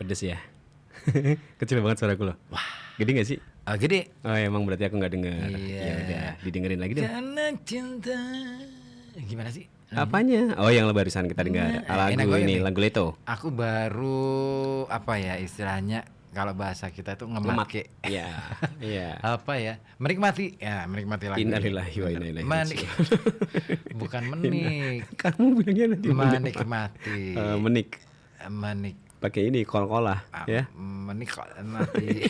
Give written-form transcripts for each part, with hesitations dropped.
Pedes ya. Kecil banget suaraku loh. Wah, gede gak sih? Gede. Oh emang berarti aku nggak dengar. Iya. Ya udah, didengerin lagi dong. Karena cinta. Gimana sih? Apanya? Oh yang barusan kita dengar. Lagu enak banget ini, nih. lagu Leto. Aku baru apa ya istilahnya kalau bahasa kita itu ngematke. Iya, iya. Apa ya? Menikmati. Ya, menikmati lagu. Innalillahi wa inna ilaihi Manik. Bukan menik. Kamu bilangnya nanti Menikmati. menik. Menik. Pakai ini kol-kolah, ya. Menikmati.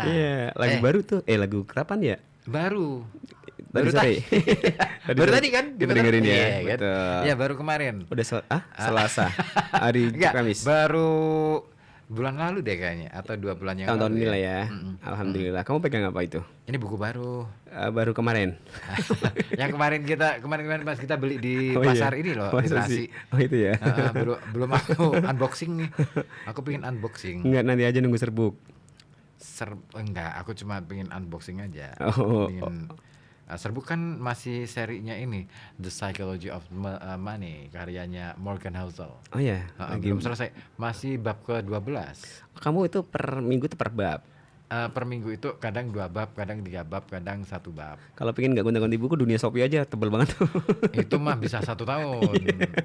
Iya, lagu baru tuh. Lagu kapan ya? Baru. Baru sore. Baru tadi kan kita dengerin ya. Iya, kan? Betul. Ya baru kemarin. Udah Selasa. Hari Kamis. Baru bulan lalu deh kayaknya atau 2 bulan yang tahun-tahun lalu. ini lah ya. Alhamdulillah. Kamu pegang apa itu? Ini buku baru. Baru kemarin. Yang kemarin pas kita beli di Oh, pasar iya. ini loh, Masa di Terasi. sih? Oh itu ya. Belum aku unboxing nih. Aku pengen unboxing. Enggak, nanti aja nunggu serbuk. Enggak, aku cuma pengen unboxing aja. Oh. Serbuk kan masih serinya ini The Psychology of Money karyanya Morgan Housel. Oh ya. Belum selesai, masih bab ke-12. Kamu itu per minggu tuh per bab. Per minggu itu kadang 2 bab, kadang 3 bab, kadang 1 bab. Kalau pengen nggak gonta-ganti buku, Dunia Shopee aja tebel banget tuh. Itu mah bisa 1 tahun.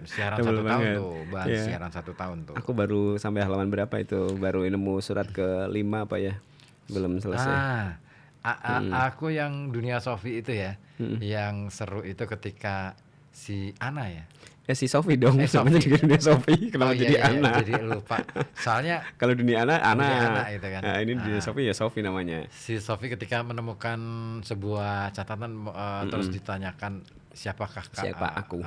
Siaran 1 tahun tuh, siaran 1 tahun tuh. Aku baru sampai halaman berapa itu, baru nemu surat ke-5 apa ya, belum selesai. Aku yang Dunia Sofi itu ya, yang seru itu ketika si Ana ya. Si Sofi dong, namanya juga Dunia Sofi. Kenapa jadi Ana? Jadi lupa. Soalnya kalau Dunia Ana itu kan. Nah, ini Dunia Sofi ya Sofi namanya. Si Sofi ketika menemukan sebuah catatan terus ditanyakan siapa aku.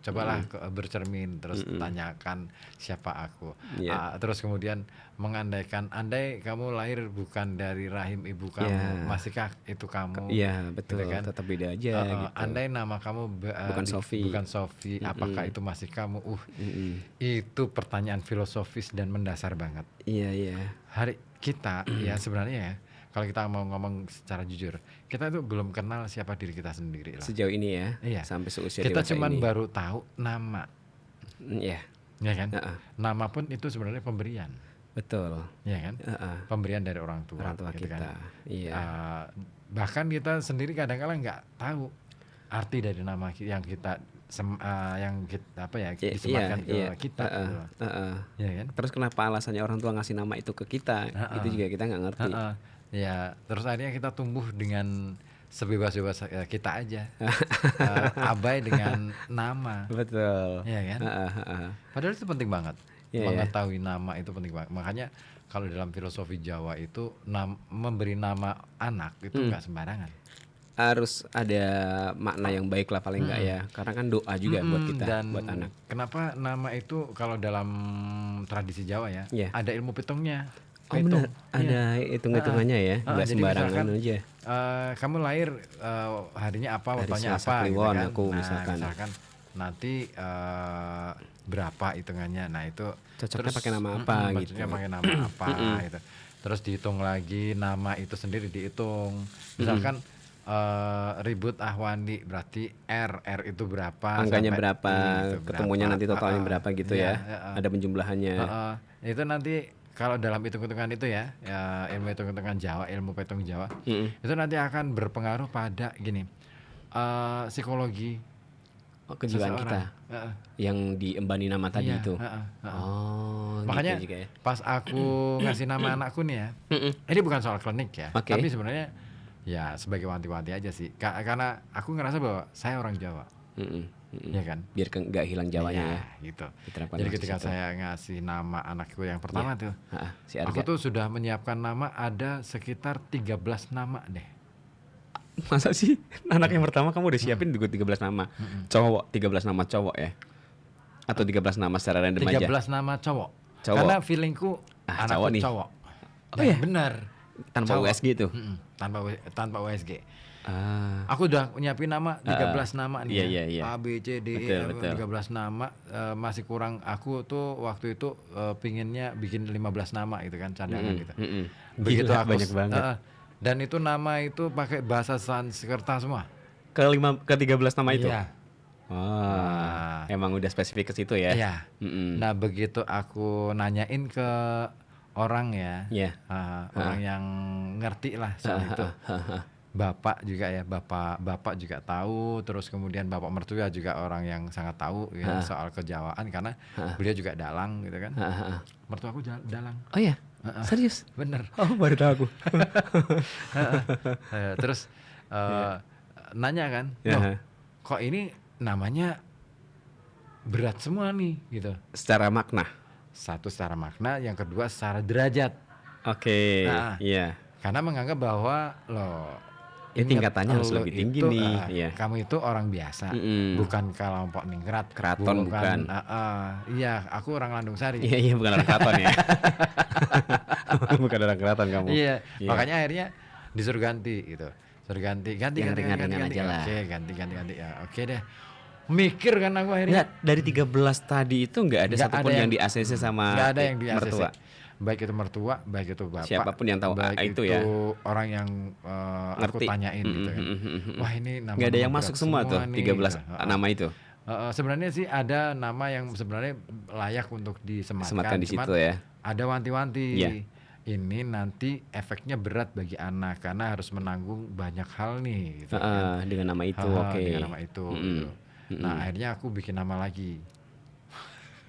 Cobalah bercermin terus tanyakan siapa aku. Terus kemudian mengandaikan, andai kamu lahir bukan dari rahim ibu kamu, masihkah itu kamu? Iya betul, gitu kan? tetap beda aja gitu. Andai nama kamu bukan Sofi, apakah itu masih kamu? Itu pertanyaan filosofis dan mendasar banget. Iya. Hari kita ya sebenarnya ya, kalau kita mau ngomong secara jujur, kita itu belum kenal siapa diri kita sendiri lah. Sejauh ini ya, iya. Sampai seusia kita dewasa cuman ini. baru tahu nama. Iya. Ya kan? Nama pun itu sebenarnya pemberian. Betul. Ya kan? Pemberian dari orang tua gitu kita. Kan? Iya. Bahkan kita sendiri kadang-kadang nggak tahu arti dari nama yang kita disematkan ke kita. Ya kan? Terus kenapa alasannya orang tua ngasih nama itu ke kita? Itu juga kita nggak ngerti. Ya, terus akhirnya kita tumbuh dengan sebebas-bebas kita aja. Abai dengan nama. Betul. Ya kan? Padahal itu penting banget. Mengetahui nama itu penting banget. Makanya kalau dalam filosofi Jawa itu memberi nama anak itu nggak sembarangan. Harus ada makna yang baik lah paling enggak ya. Karena kan doa juga buat kita, dan buat anak. Kenapa nama itu kalau dalam tradisi Jawa ya, ada ilmu petungnya. Oh benar, ada hitung-hitungannya ya, nggak sembarangan aja. Kamu lahir harinya apa, waktunya apa, gitu kan. Aku misalkan nanti berapa hitungannya, nah itu cocoknya pakai nama apa gitu. Pakai nama apa gitu. Terus dihitung lagi nama itu sendiri dihitung. Misalkan ribut ahwandi berarti R itu berapa, angkanya berapa, ketemunya nanti totalnya berapa gitu ya. Ada penjumlahannya. Itu nanti kalau dalam hitung-hitungan itu ya ilmu hitung-hitungan Jawa, ilmu petung Jawa, itu nanti akan berpengaruh pada gini, psikologi kejiwaan kita yang diembani nama tadi itu. Makanya gitu juga ya. Pas aku ngasih nama anakku nih ya, ini bukan soal klinik ya, tapi sebenarnya ya sebagai wanti-wanti aja sih, karena aku ngerasa bahwa saya orang Jawa. Ya kan, biar nggak hilang Jawanya ya gitu. Jadi ketika saya ngasih nama anakku yang pertama tuh, aku tuh sudah menyiapkan nama ada sekitar 13 nama deh. Masa sih anak yang pertama kamu udah siapin juga 13 nama cowok, 13 nama cowok ya, atau 13 nama secara random 13 aja? 13 nama cowok. Karena feelingku anakku cowok. Oh ya benar, tanpa cowok. USG itu tanpa USG. Aku udah nyiapin nama 13 nama nih. Iya. A B C D E 13 nama, masih kurang. Aku tuh waktu itu pinginnya bikin 15 nama gitu kan, cadangan gitu. Begitu gila, aku banyak banget. Dan itu nama itu pakai bahasa Sanskerta semua. Ke 13 nama itu. Iya. Emang udah spesifik ke situ ya? Iya. Nah begitu aku nanyain ke orang ya, orang yang ngerti lah soal itu. Bapak juga ya, bapak juga tahu, terus kemudian bapak mertua juga orang yang sangat tahu ya soal kejawaan karena beliau juga dalang gitu kan. Mertua aku dalang. Oh ya, serius? Bener. Oh baru tahu aku. Terus nanya kan, loh kok ini namanya berat semua nih gitu. Secara makna? Satu secara makna, yang kedua secara derajat. Oke, iya. Karena menganggap bahwa loh tingkatannya harus lebih tinggi nih. Kamu itu orang biasa, bukan kelompok ningrat. Keraton bukan. Iya, aku orang Landung Sari. Iya bukan orang keraton ya. Bukan orang keraton kamu. Iya, makanya akhirnya disuruh ganti gitu. Suruh ganti aja lah. Oke, ganti ya. Oke deh. Mikir kan aku akhirnya. Dari 13 tadi itu nggak ada satupun yang di ACC sama nggak ada yang di ACC. mertua. Baik itu mertua, baik itu bapak, siapapun yang tahu baik itu ya, orang yang aku tanyain gitu kan. Wah ini nama nggak ada yang masuk semua tuh nih, 13 nama itu. Sebenarnya sih ada nama yang sebenarnya layak untuk disematkan di situ ya. Ada wanti-wanti. Ini nanti efeknya berat bagi anak karena harus menanggung banyak hal nih. Gitu, kan. Dengan nama itu, dengan nama itu. Gitu. Nah akhirnya aku bikin nama lagi.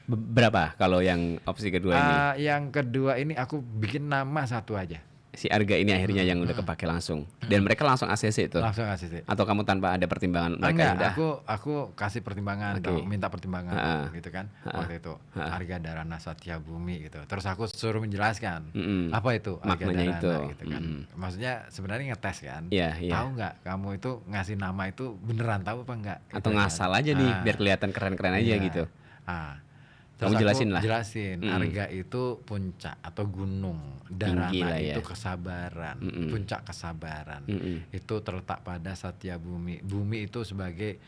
Berapa kalau yang opsi kedua ini? Yang kedua ini aku bikin nama satu aja. Si Arga ini akhirnya yang udah kepake langsung. Dan mereka langsung ACC itu? Langsung ACC. Atau kamu tanpa ada pertimbangan mereka? Enggak, aku kasih pertimbangan dong, minta pertimbangan gitu kan. Waktu itu Arga Dharana Satya Bumi gitu. Terus aku suruh menjelaskan apa itu Arga maknanya Dharana itu gitu kan. Maksudnya sebenarnya ngetes kan. Tahu nggak kamu itu ngasih nama itu beneran tahu apa enggak? Atau ngasal aja nih biar kelihatan keren-keren aja gitu. Terus kamu jelasin lah. Arga itu puncak atau gunung, Dharana itu kesabaran, puncak kesabaran. Itu terletak pada Satya Bumi. Bumi itu sebagai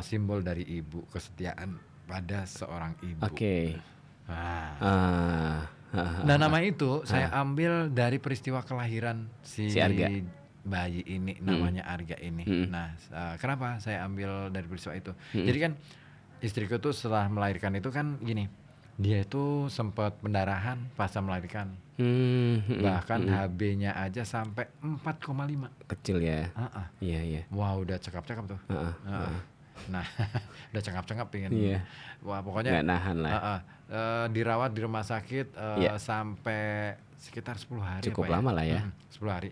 simbol dari ibu, kesetiaan pada seorang ibu. Nah nama itu saya ambil dari peristiwa kelahiran si Arga. Bayi ini namanya Arga ini. Nah kenapa saya ambil dari peristiwa itu? Jadi kan istriku tuh setelah melahirkan itu kan gini, dia itu sempat pendarahan pasca melahirkan, bahkan HB-nya aja sampai 4,5. Kecil ya. Iya. Wah udah cakap-cakap tuh. Nah udah cakap-cakap pengen. Wah pokoknya nggak nahan lah. Dirawat di rumah sakit sampai sekitar 10 hari. Cukup lama lah ya. 10 hari.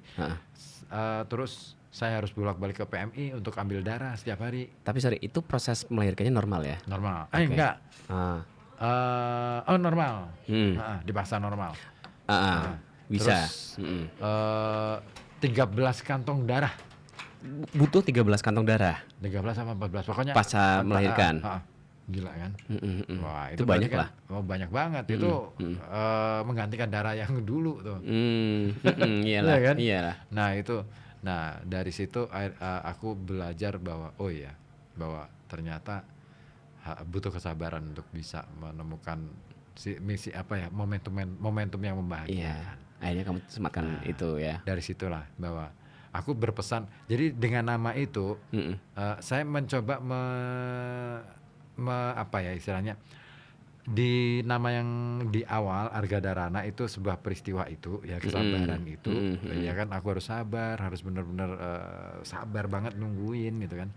Terus saya harus bolak-balik ke PMI untuk ambil darah setiap hari. Tapi sorry, itu proses melahirkannya normal ya? Normal. Enggak. Normal. Dipaksa normal. Bisa. Terus 13 kantong darah. Butuh 13 kantong darah? 13 sama 14 pokoknya. Pasca melahirkan? Gila kan? Wah itu banyak lah. Banyak banget. Itu menggantikan darah yang dulu tuh. Iyalah. Kan? Iyalah. Nah dari situ aku belajar bahwa bahwa ternyata butuh kesabaran untuk bisa menemukan misi momentum yang membahagiakan. Akhirnya kamu sematkan itu ya. Dari situlah bahwa aku berpesan. Jadi dengan nama itu saya mencoba istilahnya di nama yang di awal Arga Dharana itu sebuah peristiwa itu ya, kesabaran itu ya kan, aku harus sabar, harus benar-benar sabar banget nungguin gitu kan,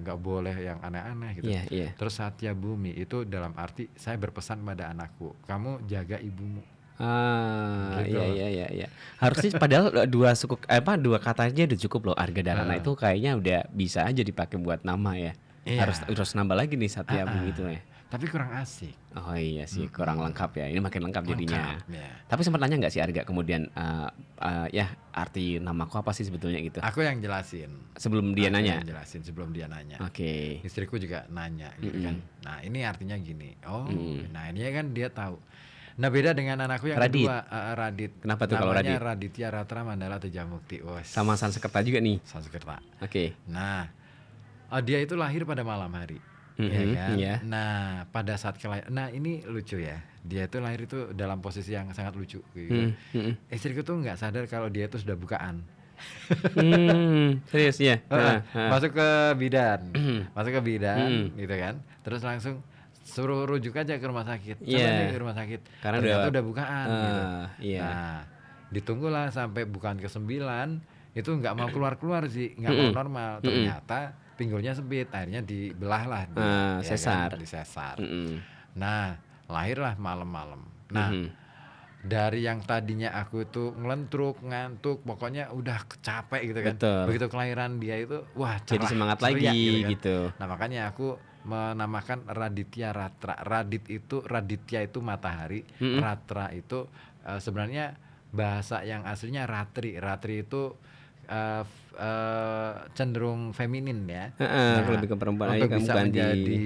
nggak boleh yang aneh-aneh gitu. Terus Satya Bumi itu dalam arti saya berpesan pada anakku, kamu jaga ibumu. Gitu. Iya. Harusnya padahal dua kata aja udah cukup loh. Arga Dharana itu kayaknya udah bisa aja dipakai buat nama ya. Harus nambah lagi nih Satya Bumi itu ya. Tapi kurang asik. Oh iya sih, kurang lengkap ya. Ini makin lengkap jadinya. Ya. Tapi sempat nanya nggak sih Arga kemudian arti namaku apa sih sebetulnya gitu? Aku yang jelasin. Sebelum dia nanya. Sebelum dia nanya. Oke. Istriku juga nanya gitu kan. Nah, ini artinya gini. Nah ini kan dia tahu. Nah beda dengan anakku yang kedua, Radit. Kenapa tuh kalau Radit? Namanya Raditya Ratra Mandala Tejamukti. Sama Sanskerta juga nih? Sanskerta. Oke. Nah dia itu lahir pada malam hari. Ya kan? Nah pada saat kelahiran, nah ini lucu ya, dia itu lahir itu dalam posisi yang sangat lucu gitu. Istriku tuh nggak sadar kalau dia itu sudah bukaan. Serius ya? Masuk ke bidan, masuk ke bidan gitu kan. Terus langsung suruh rujuk aja ke rumah sakit. Coba nih ke rumah sakit. Karena ternyata udah bukaan gitu. Iya. Nah, ditunggulah sampai bukaan ke-9, itu nggak mau keluar-keluar sih, nggak mau normal. Ternyata pinggulnya sempit, akhirnya dibelah lah dia, sesar. kan? Disesar. Nah, lahirlah malam-malam. Nah, dari yang tadinya aku itu ngelentruk, ngantuk, pokoknya udah capek gitu kan. Betul. Begitu kelahiran dia itu, wah cerah, jadi semangat ceria, lagi gitu. Nah makanya aku menamakan Raditya Ratra. Raditya itu matahari, Ratra itu sebenarnya bahasa yang aslinya ratri. Ratri itu cenderung feminin ya. Nah, lebih ke perempuan untuk bisa menjadi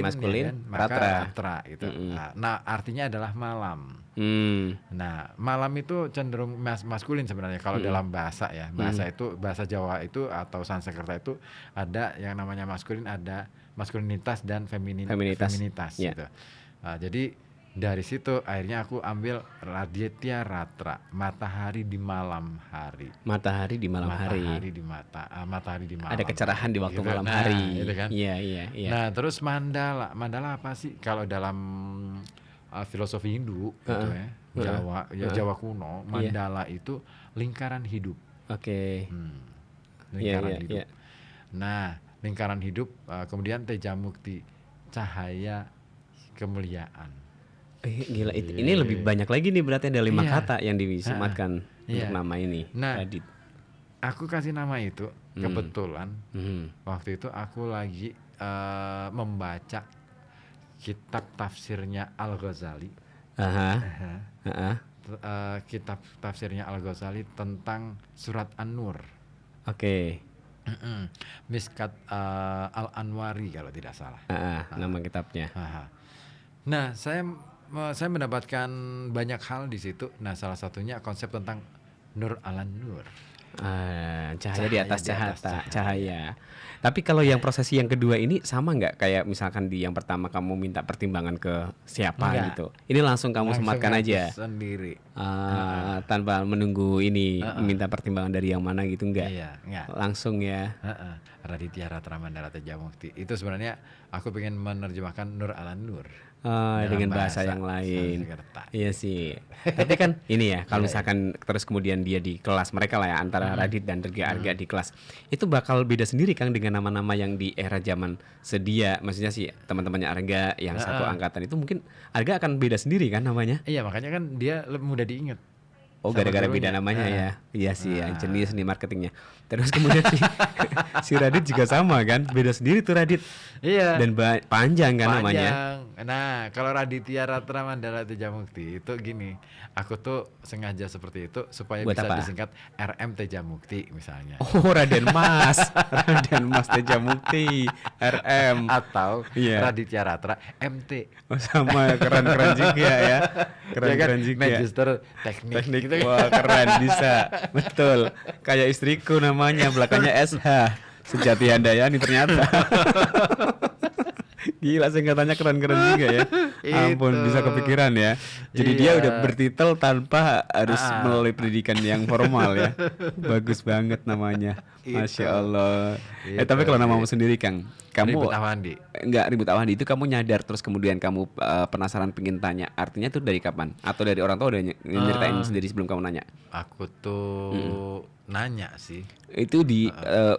maskulin, ya kan? Maka Ratra itu. Nah, artinya adalah malam. Nah, malam itu cenderung maskulin sebenarnya kalau dalam bahasa ya. Bahasa itu, bahasa Jawa itu atau Sanskerta itu ada yang namanya maskulin, ada maskulinitas dan feminitas gitu. Nah, jadi dari situ akhirnya aku ambil Raditya Ratra, matahari di malam hari. Matahari di malam hari. Matahari di malam. Ada kecerahan di waktu gitu. malam hari. Gitu kan? Iya. Nah, terus mandala apa sih kalau dalam filosofi Hindu gitu ya. Jawa kuno, mandala itu lingkaran hidup. Oke. Lingkaran hidup. Nah, lingkaran hidup, kemudian Tejamukti, cahaya kemuliaan. Gila, ini lebih banyak lagi nih, berarti ada 5 kata yang disematkan untuk nama ini. Nah, aku kasih nama itu kebetulan waktu itu aku lagi membaca kitab tafsirnya Al-Ghazali. Kitab tafsirnya Al-Ghazali tentang surat An-Nur. Oke. Miskat Al-Anwari kalau tidak salah. Nama kitabnya. Nah, saya mendapatkan banyak hal di situ. Nah, salah satunya konsep tentang Nur ala Nur. Cahaya di atas cahaya. Tapi kalau yang prosesi yang kedua ini sama nggak kayak misalkan di yang pertama kamu minta pertimbangan ke siapa gitu? Ini langsung kamu sematkan aja sendiri. Tanpa menunggu ini minta pertimbangan dari yang mana gitu, enggak? Iya, enggak. Langsung ya. Raditya Ratra Mandala Tejamukti. Itu sebenarnya aku pengen menerjemahkan Nur ala Nur. Dengan bahasa yang lain. Iya sih. Tapi kan ini ya, kalau misalkan terus kemudian dia di kelas mereka lah ya, antara Radit dan Arga di kelas, itu bakal beda sendiri kan dengan nama-nama yang di era zaman sedia. Maksudnya sih teman-temannya Arga yang satu angkatan itu mungkin Arga akan beda sendiri kan namanya? Iya, makanya kan dia lebih mudah diingat. Oh, gara-gara beda namanya ya. Iya sih, jenius nih marketingnya. Terus kemudian si Radit juga sama kan, beda sendiri tuh Radit. Iya. Dan panjang kan namanya. Nah, kalau Raditya Ratra Mandala Tejamukti itu gini, aku tuh sengaja seperti itu supaya buat bisa apa? disingkat RM Tejamukti misalnya. Oh, Raden Mas Tejamukti, RM. Atau Raditya Ratra MT. Oh, sama, keren juga ya. Keren juga. Magister teknik. Gitu. Wah, keren, bisa. Betul. Kayak istriku namanya, belakangnya SH. Sejati Handayani ternyata. Gila, singkatannya keren-keren juga ya. Ampun, bisa kepikiran ya. Jadi dia udah bertitel tanpa harus melalui pendidikan yang formal ya. Bagus banget namanya. Masya Allah. Tapi kalau namamu sendiri, Kang, kamu Ribut Awandi. Enggak Ribut Awandi itu kamu nyadar terus kemudian kamu penasaran pengen tanya artinya tuh dari kapan? Atau dari orang tua udah nyeritain sendiri sebelum kamu nanya? Aku tuh nanya sih. Itu di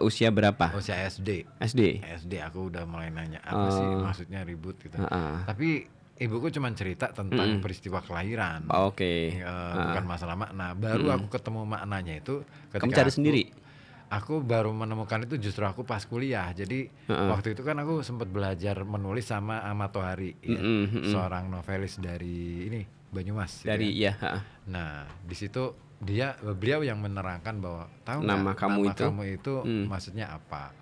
usia berapa? Usia SD. SD aku udah mulai nanya apa sih maksudnya ribut gitu. Tapi ibuku cuma cerita tentang peristiwa kelahiran. Oke. Bukan masalah makna. Baru aku ketemu maknanya itu ketika kamu cari sendiri? Aku baru menemukan itu justru aku pas kuliah. Jadi waktu itu kan aku sempat belajar menulis sama Ahmad Tohari, seorang novelis dari ini Banyumas. Dari gitu kan. Nah, di situ beliau yang menerangkan bahwa nama kamu itu maksudnya apa.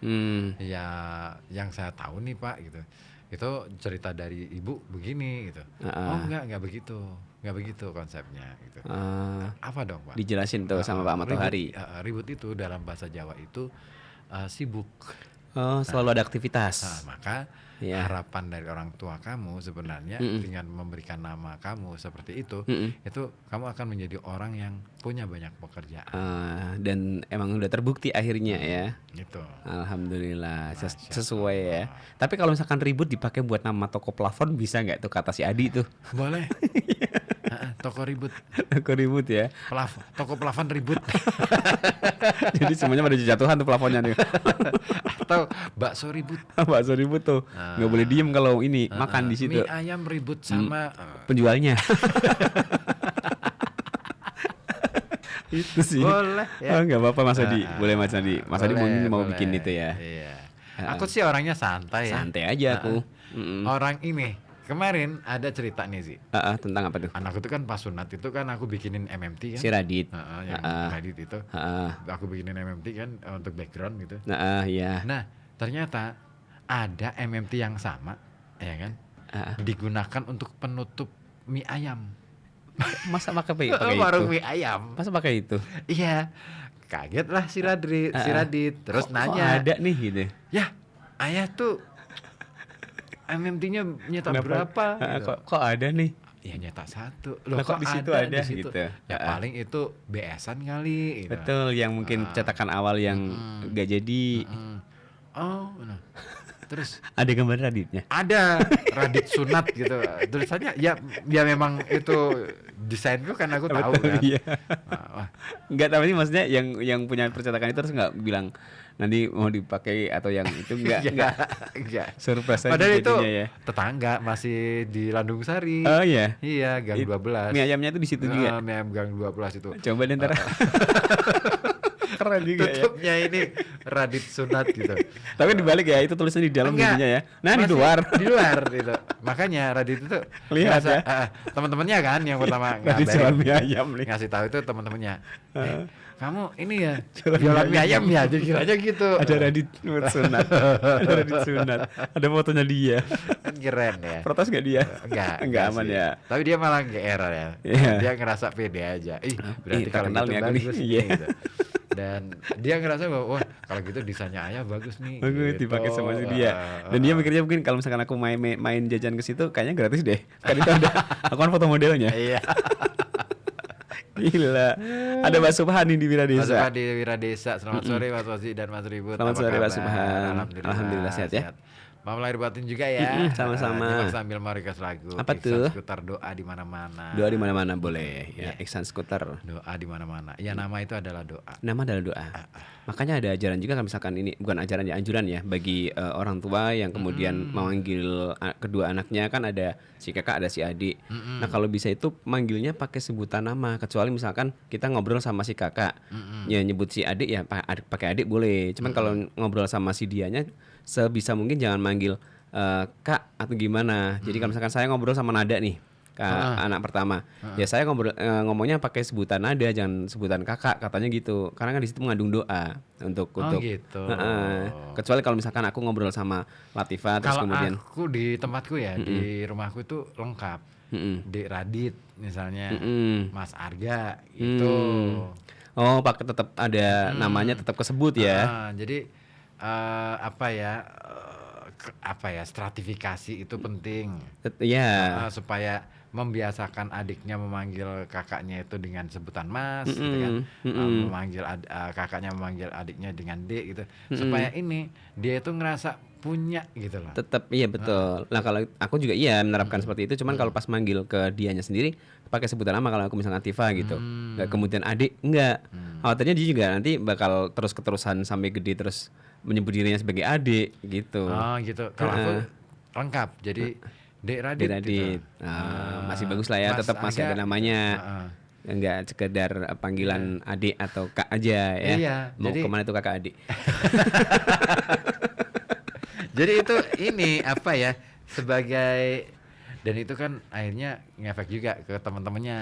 Ya yang saya tahu nih Pak gitu, itu cerita dari ibu begini gitu. Oh enggak begitu konsepnya gitu. Apa dong Pak? Dijelasin tuh sama Pak Ahmad Tohari. Ribut itu dalam bahasa Jawa itu sibuk. Oh, selalu ada aktivitas. Maka harapan dari orang tua kamu sebenarnya dengan memberikan nama kamu seperti itu kamu akan menjadi orang yang punya banyak pekerjaan. Dan emang udah terbukti akhirnya ya. Gitu. Alhamdulillah sesuai ya. Tapi kalau misalkan ribut dipakai buat nama toko plafon bisa nggak tuh kata si Adi tuh? Boleh. Toko ribut. Toko ribut ya. Toko plafon ribut. Jadi semuanya pada jatuhan tuh plafonnya nih. Atau bakso ribut. Bakso ribut tuh. Nggak boleh diem kalau ini makan di situ. Mie ayam ribut sama penjualnya. Itu sih. Boleh ya. Nggak apa-apa Mas Adi. Boleh Mas Adi. Mas Adi mau bikin itu ya. Iya. Aku sih orangnya santai ya. Santai aja aku. Orang ini kemarin ada cerita nih sih. Tentang apa tuh? Anakku tuh kan pas sunat itu kan aku bikinin MMT kan. Si Radit. Yang Radit itu. Aku bikinin MMT kan untuk background gitu. Iya. Nah, ternyata ada MMT yang sama, ya kan? Digunakan untuk penutup mie ayam. Masa pakai itu? Warung mie ayam. Masa pakai itu? Iya. Kaget lah si Radit. Terus nanya. Kok ada nih gitu. Ya, ayah tuh MMT-nya nyetak berapa? Gitu. Kok ada nih? Ya nyetak 1. Loh kok di situ ada gitu. Ya paling itu BS-an kali gitu. Betul, yang mungkin cetakan awal yang gak jadi. Oh, nah. Terus ada gambar Raditnya? Ada, Radit sunat gitu. Tulisannya ya memang itu desainku kan aku tahu kan. Iya. Enggak, tapi maksudnya yang punya percetakan itu harus nggak bilang nanti mau dipakai atau yang itu enggak. Surprise aja. Padahal itu ya. Tetangga masih di Landung Sari. Oh iya. Iya, Gang 12. Mie ayamnya tuh di situ juga. Mie ayam Gang 12 itu. Coba deh ntar. Keren juga tutupnya ya. Ini Radit sunat gitu. Tapi dibalik ya, itu tulisannya di dalam jadinya ya. Nah, di luar. Di luar gitu. Makanya Radit itu lihat ya. Teman-temannya kan yang pertama ngasih tahu itu teman-temannya. Kamu ini ya jualan mie ayam ya, jujur aja gitu. Ada Radit sunat. Ada Radit sunat. Ada fotonya dia. Kan keren ya. Protes gak dia? Enggak aman ya. Tapi dia malah GR ya. Dia ngerasa pede aja. Berarti kalau gitu bagus gitu. Dan dia ngerasa bahwa wah kalau gitu desainnya ayah bagus nih. Bagus gitu. Dipakai sama si dia. Dan dia mikirnya mungkin kalau misalkan aku main jajan ke situ kayaknya gratis deh. Kan itu ada aku kan foto modelnya. Iya. Gila. Ada Mas Subhan di Wiradesa. Mas Subhan di Wiradesa. Selamat sore Mas Wasi dan Mas Ribut. Selamat sore Mas Subhan. Alhamdulillah sehat ya. Maaf lahir batin juga ya. Sama-sama. Sambil merequest lagu. Apa tuh? Iksan Skuter doa di mana-mana. Doa di mana-mana boleh. Ya, Iksan Skuter. Doa di mana-mana. Ya nama itu adalah doa. Nama adalah doa. Makanya ada ajaran juga kalau misalkan ini bukan ajaran ya, anjuran ya bagi orang tua yang kemudian memanggil kedua anaknya, kan ada si kakak ada si adik. Nah, kalau bisa itu manggilnya pakai sebutan nama, kecuali misalkan kita ngobrol sama si kakak. Ya nyebut si adik ya pakai adik boleh. Cuman kalau ngobrol sama si dianya sebisa mungkin jangan manggil kak atau gimana. Jadi kalau misalkan saya ngobrol sama Nada nih, anak pertama, ya saya ngomongnya pakai sebutan Nada, jangan sebutan kakak, katanya gitu. Karena kan di situ mengandung doa untuk gitu. Kecuali kalau misalkan aku ngobrol sama Latifah terus kemudian aku di tempatku ya, di rumahku itu lengkap. Dek Radit misalnya, Mas Arga itu. Oh, pakai tetap ada namanya tetap kesebut ya. Jadi stratifikasi itu penting. Supaya membiasakan adiknya memanggil kakaknya itu dengan sebutan Mas, gitu kan. Memanggil kakaknya memanggil adiknya dengan Dek gitu. Supaya ini dia itu ngerasa punya gitu loh. Tetap iya betul. Nah, kalau aku juga iya menerapkan seperti itu, cuman kalau pas manggil ke dianya sendiri pakai sebutan nama, kalau aku misalnya Tifa gitu. Nggak kemudian adik, enggak. Khawatirnya dia juga nanti bakal terus-keterusan sampai gede terus menyebut dirinya sebagai adik gitu. Gitu. Kalau aku lengkap. Jadi Dek Radit. Gitu. Masih bagus lah ya, tetap masih ada namanya. Enggak sekedar panggilan adik atau kak aja ya. Iya, mau jadi, kemana tuh kakak adik? Jadi itu ini apa ya, sebagai, dan itu kan akhirnya ngefek juga ke teman-temannya.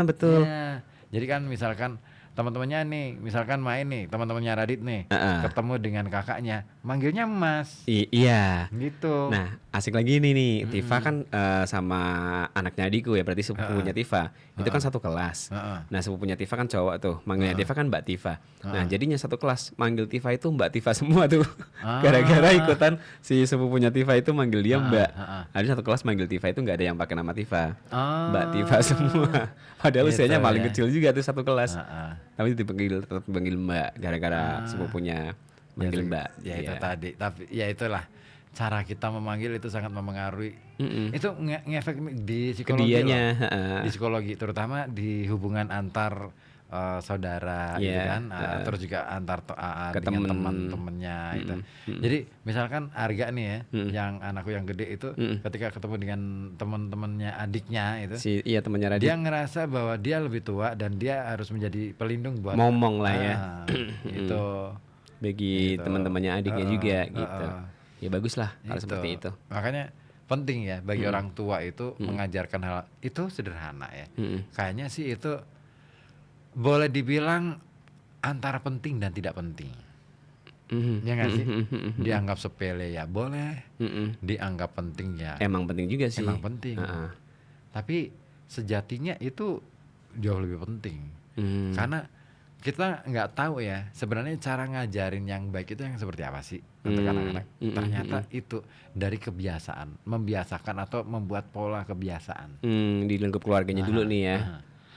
Betul. Ya, jadi kan misalkan teman-temannya nih, misalkan main nih, teman-temannya Radit nih, ketemu dengan kakaknya, manggilnya Mas. Iya. Gitu. Nah, asik lagi nih, Tifa kan sama anaknya adikku ya, berarti sepupunya Tifa. Itu kan satu kelas. Nah, sepupunya Tifa kan cowok tuh, manggilnya Tifa kan Mbak Tifa. Nah, jadinya satu kelas manggil Tifa itu Mbak Tifa semua tuh. Gara-gara ikutan si sepupunya Tifa itu manggil dia Mbak. Ada satu kelas manggil Tifa itu nggak ada yang pakai nama Tifa. Mbak Tifa semua. Padahal Gitu usianya paling ya. kecil juga tuh satu kelas. Tapi tetap panggil Mbak gara-gara sepupunya manggil Mbak. Ya itu tadi. Tapi ya itulah cara kita memanggil itu sangat mempengaruhi. Itu ngefek di psikologi loh. Di psikologi terutama di hubungan antar saudara gitu kan. Terus juga antar dengan teman-temannya itu. Jadi misalkan Arga nih ya, yang anakku yang gede itu ketika ketemu dengan teman-temannya adiknya itu, temannya Radit. dia ngerasa bahwa dia lebih tua dan dia harus menjadi pelindung buat momong lah ya. Itu bagi teman-temannya adiknya juga gitu. Ya bagus lah kalau seperti itu. Makanya penting ya bagi orang tua itu mengajarkan hal itu sederhana ya. Kayaknya sih itu boleh dibilang antara penting dan tidak penting. Ya nggak sih? Dianggap sepele ya boleh, dianggap penting ya. Emang penting juga sih. Emang penting. Tapi sejatinya itu jauh lebih penting. Karena kita nggak tahu ya sebenarnya cara ngajarin yang baik itu yang seperti apa sih untuk anak-anak. Ternyata itu dari kebiasaan, membiasakan atau membuat pola kebiasaan. Di lingkup keluarganya dulu nih ya.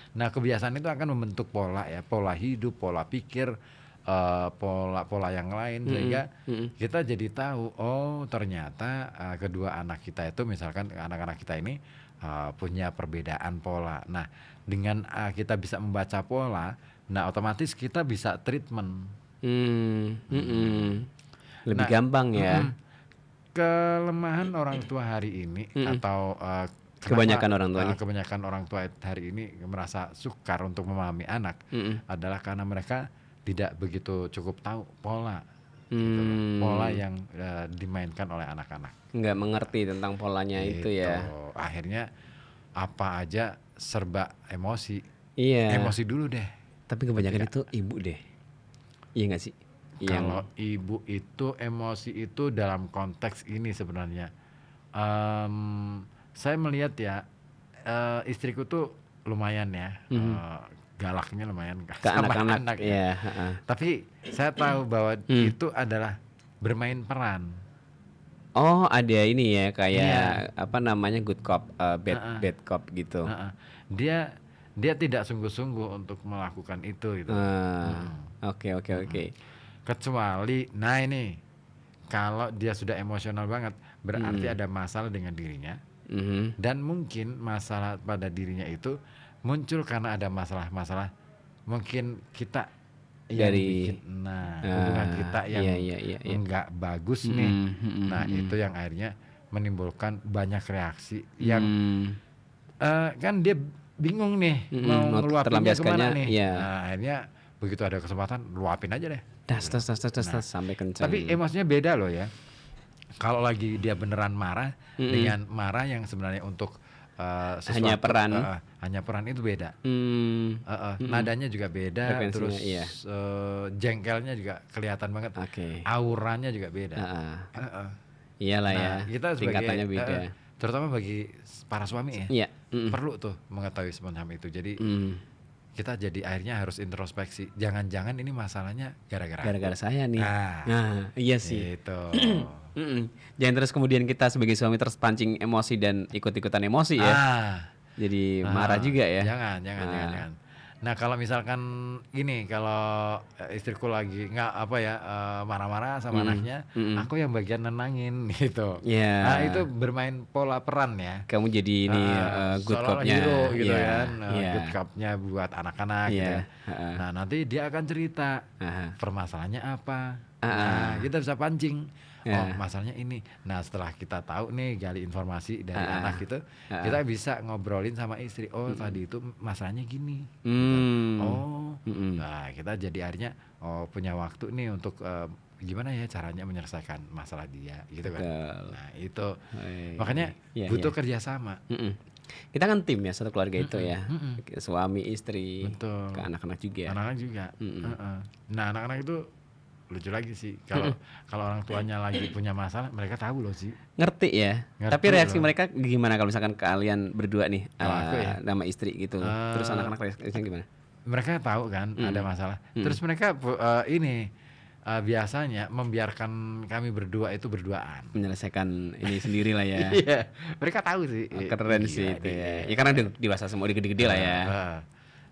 Nah kebiasaan itu akan membentuk pola ya, pola hidup, pola pikir, pola yang lain sehingga kita jadi tahu oh ternyata kedua anak kita itu misalkan anak-anak kita ini punya perbedaan pola. Nah dengan kita bisa membaca pola, nah otomatis kita bisa treatment. Lebih gampang ya. Kelemahan orang tua hari ini atau kebanyakan orang tua hari ini merasa sukar untuk memahami anak adalah karena mereka tidak begitu cukup tahu pola gitu loh. Pola yang dimainkan oleh anak-anak. Nggak mengerti tentang polanya gitu. Itu ya. Akhirnya apa aja serba emosi. Iya. Emosi dulu deh. Tapi kebanyakan itu ibu deh. Iya nggak sih? Kalau ibu itu emosi itu dalam konteks ini sebenarnya. Saya melihat ya istriku tuh lumayan ya galaknya lumayan ke anak-anak ya. Tapi saya tahu bahwa itu adalah bermain peran. Oh ada ini ya kayak apa namanya good cop, bad cop gitu. Dia tidak sungguh-sungguh untuk melakukan itu gitu. Oke. Kecuali nah ini kalau dia sudah emosional banget berarti ada masalah dengan dirinya. Dan mungkin masalah pada dirinya itu muncul karena ada masalah-masalah mungkin kita yang dari bikin, hubungan kita yang enggak bagus nih. Nah itu yang akhirnya menimbulkan banyak reaksi yang kan dia bingung nih mau ngeluapinnya kemana nih. Nah akhirnya begitu ada kesempatan luapin aja deh. Das sampai kencang. Tapi emosinya beda loh ya. Kalau lagi dia beneran marah dengan marah yang sebenarnya untuk sesuatu, hanya peran itu beda. Nadanya juga beda, terus jengkelnya juga kelihatan banget. Auranya juga beda. Iyalah ya. Kita tingkatannya beda. Terutama bagi para suami ya. Perlu tuh mengetahui semacam itu. Jadi kita jadi akhirnya harus introspeksi. Jangan-jangan ini masalahnya gara-gara saya nih. Nah, iya sih. Gitu. Jangan terus kemudian kita sebagai suami terpancing emosi dan ikut-ikutan emosi ya. Jadi marah juga ya. Jangan. Nah kalau misalkan ini kalau istriku lagi nggak marah-marah sama anaknya, aku yang bagian nenangin gitu. Nah itu bermain pola peran ya. Kamu jadi ini good cop-nya hero gitu kan, good cop-nya buat anak-anak gitu. Nah nanti dia akan cerita permasalahannya apa. Nah kita bisa pancing. Oh masalahnya ini. Nah setelah kita tahu nih gali informasi dari anak gitu, kita bisa ngobrolin sama istri. Oh tadi itu masalahnya gini. Nah kita jadi akhirnya punya waktu nih untuk gimana ya caranya menyelesaikan masalah dia gitu kan. Nah itu makanya butuh kerjasama. Kita kan tim ya, satu keluarga itu ya. Suami, istri, Betul. ke anak-anak juga. Anak-anak juga. Nah, anak-anak itu lucu lagi sih. Kalau orang tuanya lagi punya masalah, mereka tahu loh sih. Ngerti ya. Ngerti Tapi reaksi loh. mereka gimana kalau misalkan kalian berdua nih, Aku ya? nama istri gitu. Terus anak-anak reaksinya gimana? Mereka tahu kan ada masalah. Terus mereka biasanya membiarkan kami berdua itu berduaan. Menyelesaikan ini sendiri lah ya. Iya, mereka tahu sih. Keren sih itu ya. Ya karena dewasa semua, udah gede-gede lah ya.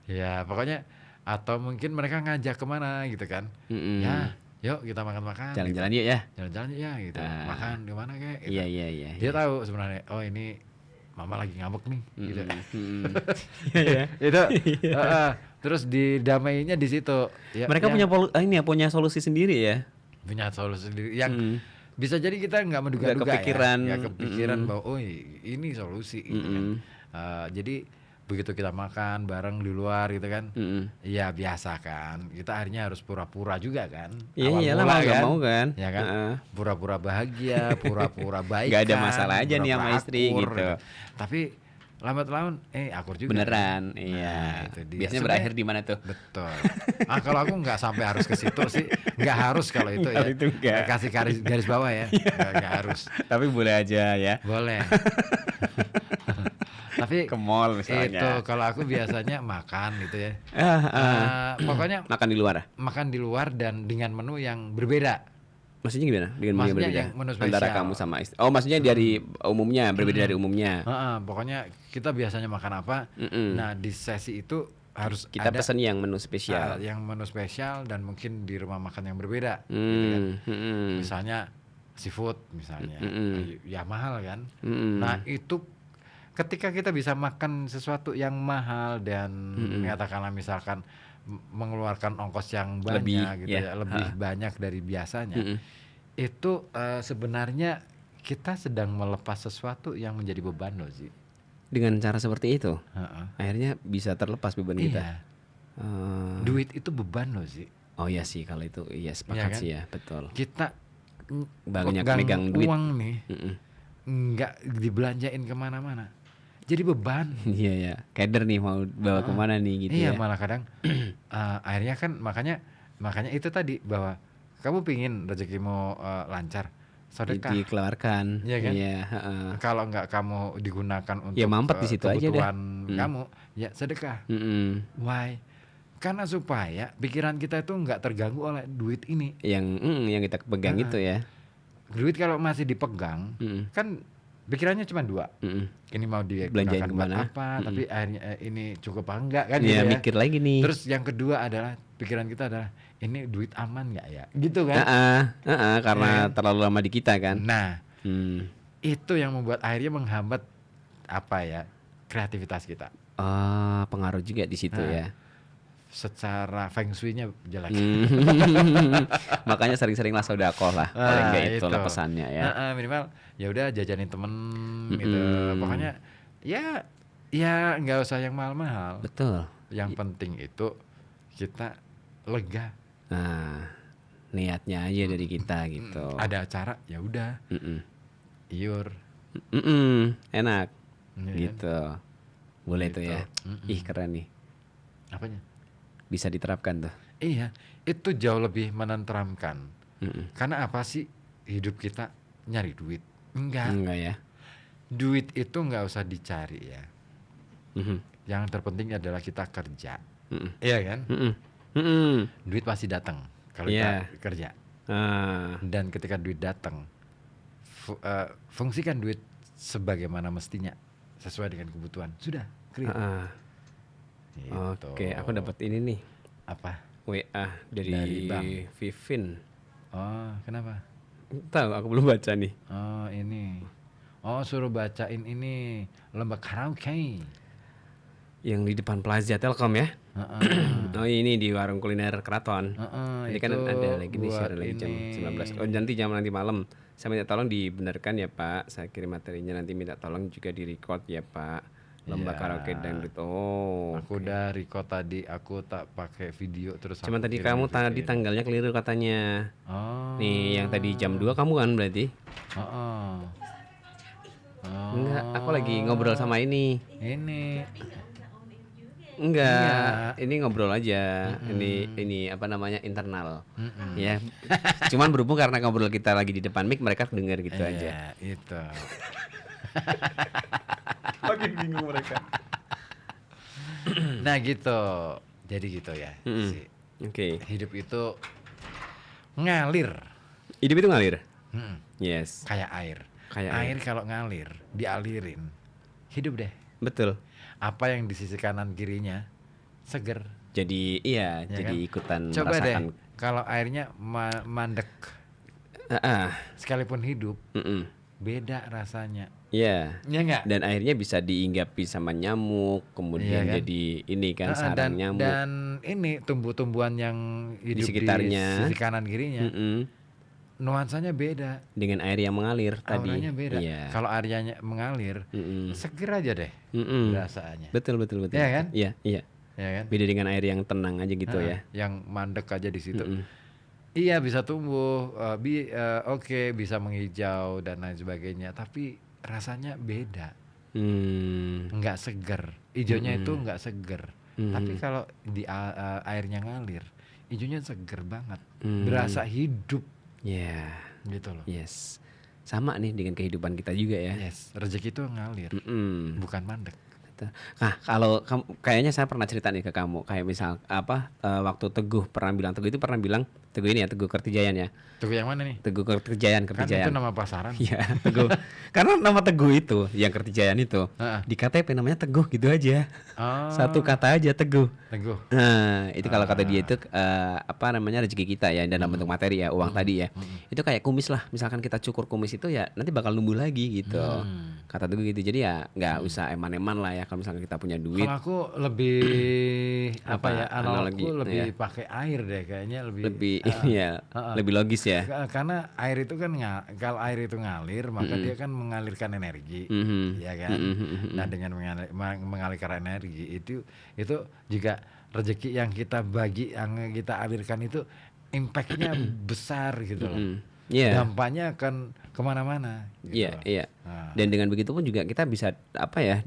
Ya pokoknya atau mungkin mereka ngajak kemana gitu kan. Ya, yuk kita makan-makan. Jalan-jalan yuk ya. Jalan-jalan yuk ya gitu. Makan di mana kayak gitu. Iya. Dia tahu sebenarnya, oh ini mama lagi ngambek nih gitu. Iya. Itu terus didamainya di situ. Ya, Mereka punya solusi sendiri ya. punya solusi sendiri yang bisa jadi kita nggak menduga-duga, kepikiran. ya. Nggak kepikiran bahwa oh ini solusi gitu kan. Jadi begitu kita makan bareng di luar gitu kan, ya biasa kan, kita akhirnya harus pura-pura juga kan. Iya, Awal mula nggak mau kan, ya kan, pura-pura bahagia, pura-pura baik, nggak ada masalah aja nih sama istri akur, gitu. Tapi lambat laun akur juga. Beneran, kan? iya. Nah, itu dia. Biasanya berakhir di mana tuh? Betul. Kalau aku nggak sampai harus ke situ sih, nggak harus kalau itu ya. Itu enggak. Kasih garis bawah ya, nggak harus. Tapi boleh aja ya. Boleh. Tapi Ke mall misalnya. itu kalau aku biasanya makan gitu ya. Pokoknya Makan di luar. makan di luar dan dengan menu yang berbeda. Maksudnya gimana? Dengan menu yang Maksudnya berbeda. yang menu Antara spesial. kamu sama istri. Oh, maksudnya dari umumnya, berbeda dari umumnya. Pokoknya kita biasanya makan apa. Nah di sesi itu harus Kita ada pesan yang menu spesial. yang menu spesial dan mungkin di rumah makan yang berbeda. Gitu kan. Misalnya seafood misalnya, ya mahal kan. Nah itu ketika kita bisa makan sesuatu yang mahal dan katakanlah misalkan mengeluarkan ongkos yang banyak lebih banyak dari biasanya, itu sebenarnya kita sedang melepas sesuatu yang menjadi beban loh sih. Dengan cara seperti itu, akhirnya bisa terlepas beban kita. Iya. Duit itu beban loh sih. Oh iya sih, kalau itu iya sepakat Iya kan? sih ya, betul. Kita Banyak pegang megang duit. uang nih, nggak dibelanjain kemana-mana. Jadi beban. Iya ya, keder nih mau bawa kemana nih gitu Iya, ya. malah kadang akhirnya kan makanya itu tadi bahwa kamu pingin rezekimu lancar, sedekah. Dikeluarkan. Iya kan? Iya, Kalau nggak kamu digunakan untuk Ya, mampet di situ aja deh. kebutuhan kamu, ya sedekah. Why? Karena supaya pikiran kita itu nggak terganggu oleh duit ini. Yang kita pegang itu ya. Duit kalau masih dipegang, kan pikirannya cuma dua. Ini mau Belanjain digunakan buat kemana? apa, tapi akhirnya ini cukup apa enggak kan Iya, gitu ya. mikir lagi nih. Terus yang kedua adalah pikiran kita adalah ini duit aman nggak ya, gitu kan. Karena terlalu lama di kita kan. Nah, Hmm. itu yang membuat akhirnya menghambat apa ya, kreativitas kita. Pengaruh juga di situ ya. Secara feng shui-nya jelek. Makanya sering-seringlah sedekah lah. Paling enggak itu lah pesannya ya. Minimal ya udah jajanin temen gitu. Pokoknya ya nggak usah yang mahal-mahal. Betul. Yang penting itu kita lega. Nah, niatnya aja dari kita gitu. Ada acara ya udah. Iur. Enak. Iya Gitu. Boleh tuh ya. Ih, keren nih. Apanya? Bisa diterapkan tuh. Iya, itu jauh lebih menenteramkan. Karena apa sih hidup kita nyari duit? Enggak ya. Duit itu nggak usah dicari ya. Yang terpenting adalah kita kerja. Iya kan? Duit pasti datang kalau kita kerja. Dan ketika duit datang, fungsikan duit sebagaimana mestinya sesuai dengan kebutuhan. Sudah, clear. Gitu. Oke, aku dapat ini nih. Apa? WA dari Vivin. Oh, kenapa? Tahu, aku belum baca nih. Oh, ini. Oh, suruh bacain ini lomba karaoke. Yang di depan Plaza Telkom ya. Oh, ini di warung kuliner Keraton. Ini kan ada lagi nih share lagi jam 19. Oh, nanti malam. Saya minta tolong dibenarkan ya Pak. Saya kirim materinya, nanti minta tolong juga di-record ya Pak. Lomba karaoke dangdut. Aku udah record tadi, aku tak pakai video terus. Cuman tadi kamu tadi tanggalnya keliru katanya. Nih yang tadi jam 2 kamu kan berarti? Enggak, aku lagi ngobrol sama ini. Ini. Enggak, ini ngobrol aja. Ini apa namanya internal. Ya. Cuman berhubung karena ngobrol kita lagi di depan mic, mereka dengar gitu aja. Itu. Makin bingung mereka. Nah gitu. Jadi gitu ya. Oke. Hidup itu ngalir. Hidup itu ngalir. Yes. Kayak air. Kayak air kalau ngalir, dialirin, hidup deh. Betul. Apa yang di sisi kanan kirinya seger. Jadi iya, ya jadi kan? ikutan Coba merasakan. deh, kalau airnya mandek, sekalipun hidup, beda rasanya. Iya. Iya nggak? Dan akhirnya bisa diinggapi sama nyamuk, kemudian kan? jadi ini kan sarang nyamuk. Dan ini tumbuh-tumbuhan yang hidup di sekitarnya, di sisi kanan kirinya, nuansanya beda. Dengan air yang mengalir tadi. Auranya beda. Iya. Kalau airnya mengalir, seger aja deh rasanya. Betul. Iya kan? Iya. Ya kan? Beda dengan air yang tenang aja gitu ya. Yang mandek aja di situ. Iya bisa tumbuh, oke, bisa menghijau dan lain sebagainya. Tapi rasanya beda. Nggak seger. Ijonya itu nggak seger. Tapi kalau di airnya ngalir, ijonya seger banget. Berasa hidup. Ya. Gitu loh. Yes. Sama nih dengan kehidupan kita juga ya. Yes. Rezeki itu ngalir, bukan mandek. Nah, kalau kayaknya saya pernah cerita nih ke kamu, kayak misal waktu Teguh itu pernah bilang Teguh ini ya, Teguh Kertijayan ya. Teguh yang mana nih? Teguh Kertijayan. Kan itu nama pasaran. Iya, Teguh. Karena nama Teguh itu, yang Kertijayan itu, di KTP namanya Teguh gitu aja. Satu kata aja Teguh. Teguh. Nah, itu kalau kata dia itu rezeki kita ya dalam bentuk materi ya, uang tadi ya. Itu kayak kumis lah. Misalkan kita cukur kumis itu ya nanti bakal numbuh lagi gitu. Kata Teguh gitu. Jadi ya nggak usah eman-eman lah ya kalau misalkan kita punya duit. Kalau aku lebih analogku lebih pakai air deh kayaknya lebih lebih logis ya. Karena air itu kan kalau air itu ngalir maka dia kan mengalirkan energi, ya kan. Nah dengan mengalirkan energi itu juga rezeki yang kita alirkan itu impactnya besar gitu loh. Dampaknya akan kemana-mana. Iya. Dan dengan begitu pun juga kita bisa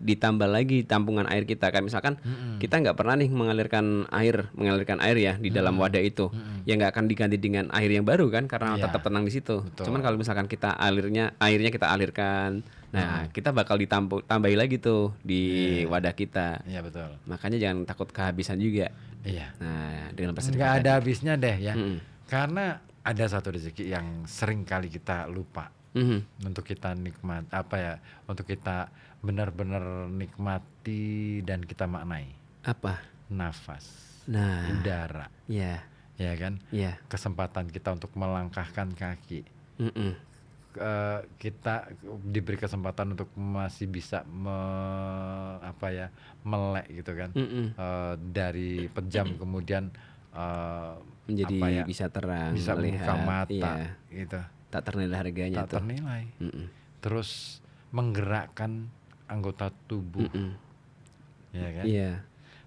ditambah lagi tampungan air kita. Kayak misalkan kita nggak pernah nih mengalirkan air ya di dalam wadah itu, ya nggak akan diganti dengan air yang baru kan karena tetap tenang di situ. Betul. Cuman kalau misalkan kita airnya kita alirkan, nah kita bakal tambahi lagi tuh di wadah kita. Iya betul. Makanya jangan takut kehabisan juga. Iya. Nah dengan nggak ada habisnya deh ya. Karena ada satu rezeki yang sering kali kita lupa untuk kita untuk kita benar-benar nikmati dan kita maknai. Apa? Nafas. Nah. Udara. Iya. Ya kan? Iya. Kesempatan kita untuk melangkahkan kaki. Kita diberi kesempatan untuk masih bisa melek gitu kan. Dari pejam kemudian menjadi bisa terang, bisa melihat, membuka mata gitu. Tak ternilai harganya tak ternilai. Terus menggerakkan anggota tubuh, ya kan? Iya.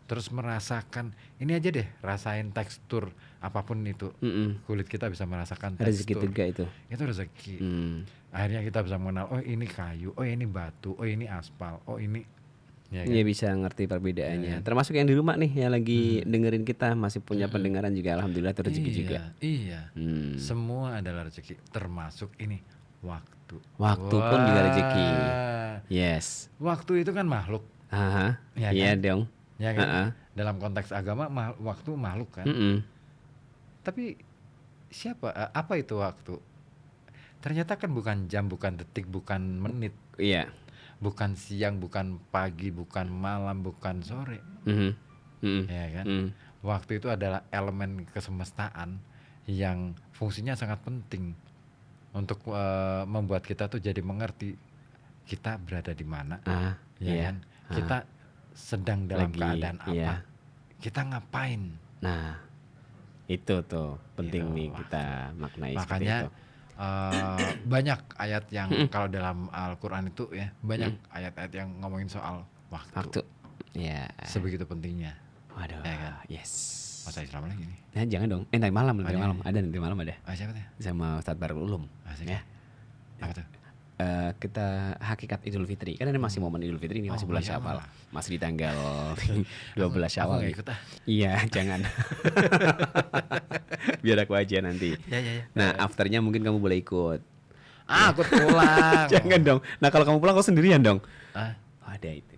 Terus merasakan ini aja deh, rasain tekstur apapun itu. Kulit kita bisa merasakan tekstur. Rezeki juga itu. Itu rezeki. Akhirnya kita bisa mengenal, oh ini kayu, oh ini batu, oh ini aspal, oh ini. Ya kan? Iya bisa ngerti perbedaannya. Termasuk yang di rumah nih yang lagi dengerin kita masih punya pendengaran juga, alhamdulillah itu rezeki juga. Iya. Semua adalah rezeki, termasuk ini waktu. Waktu pun juga rezeki. Yes. Waktu itu kan makhluk. Ya iya kan? Dong. Ya kan? Dalam konteks agama waktu makhluk kan. Tapi apa itu waktu? Ternyata kan bukan jam, bukan detik, bukan menit. Iya. Bukan siang, bukan pagi, bukan malam, bukan sore. Ya kan? Waktu itu adalah elemen kesemestaan yang fungsinya sangat penting untuk membuat kita tuh jadi mengerti kita berada di mana, ya kan? Kita sedang dalam keadaan apa, kita ngapain. Nah, itu tuh penting nih kita maknai. Makanya banyak ayat yang kalau dalam Al-Quran itu ya banyak ayat-ayat yang ngomongin soal waktu. Ya. Sebegitu pentingnya. Waduh. Ya kan? Yes. Masa Islam lagi nih? Nah, jangan dong. Nanti malam ada. Nanti malam ada. Siapa tuh? Sama Ustadz Barul Ulum. Ya. Apa tuh? kita hakikat Idul Fitri. Kan ini masih momen Idul Fitri ini, masih bulan Syawal. Masih di tanggal 12 Syawal. Aku gak ikut ah. Iya, jangan. Biar aku aja nanti. Ya. Nah, afternya mungkin kamu boleh ikut. Aku pulang. Jangan dong. Nah, kalau kamu pulang kau sendirian dong. Ada itu.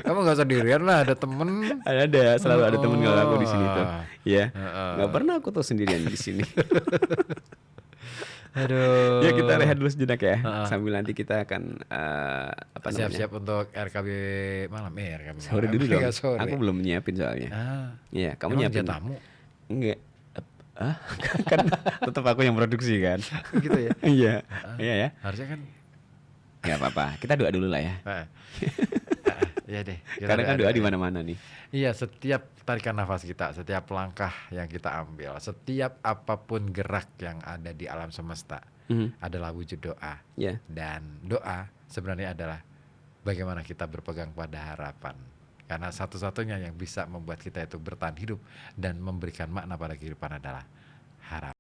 Kamu gak sendirian lah, ada temen. Ada, selalu ada temen kalau aku di sini tuh. Ya, nggak pernah aku tuh sendirian di sini. Aduh. Ya kita rehat dulu sejenak ya. Sambil nanti kita akan siap-siap untuk RKB malam. RKB malam. Sore dulu dong. Aku belum nyiapin soalnya. Iya, kamu nyiapin tamu? Enggak. Kan tetap aku yang produksi kan. Gitu ya. Iya. Iya ya. Harusnya kan. Gak apa-apa. Kita doa dulu lah ya. Iya deh. Karena kan doa di mana-mana nih. Iya, setiap tarikan nafas kita, setiap langkah yang kita ambil, setiap apapun gerak yang ada di alam semesta adalah wujud doa. Dan doa sebenarnya adalah bagaimana kita berpegang pada harapan. Karena satu-satunya yang bisa membuat kita itu bertahan hidup dan memberikan makna pada kehidupan adalah harapan.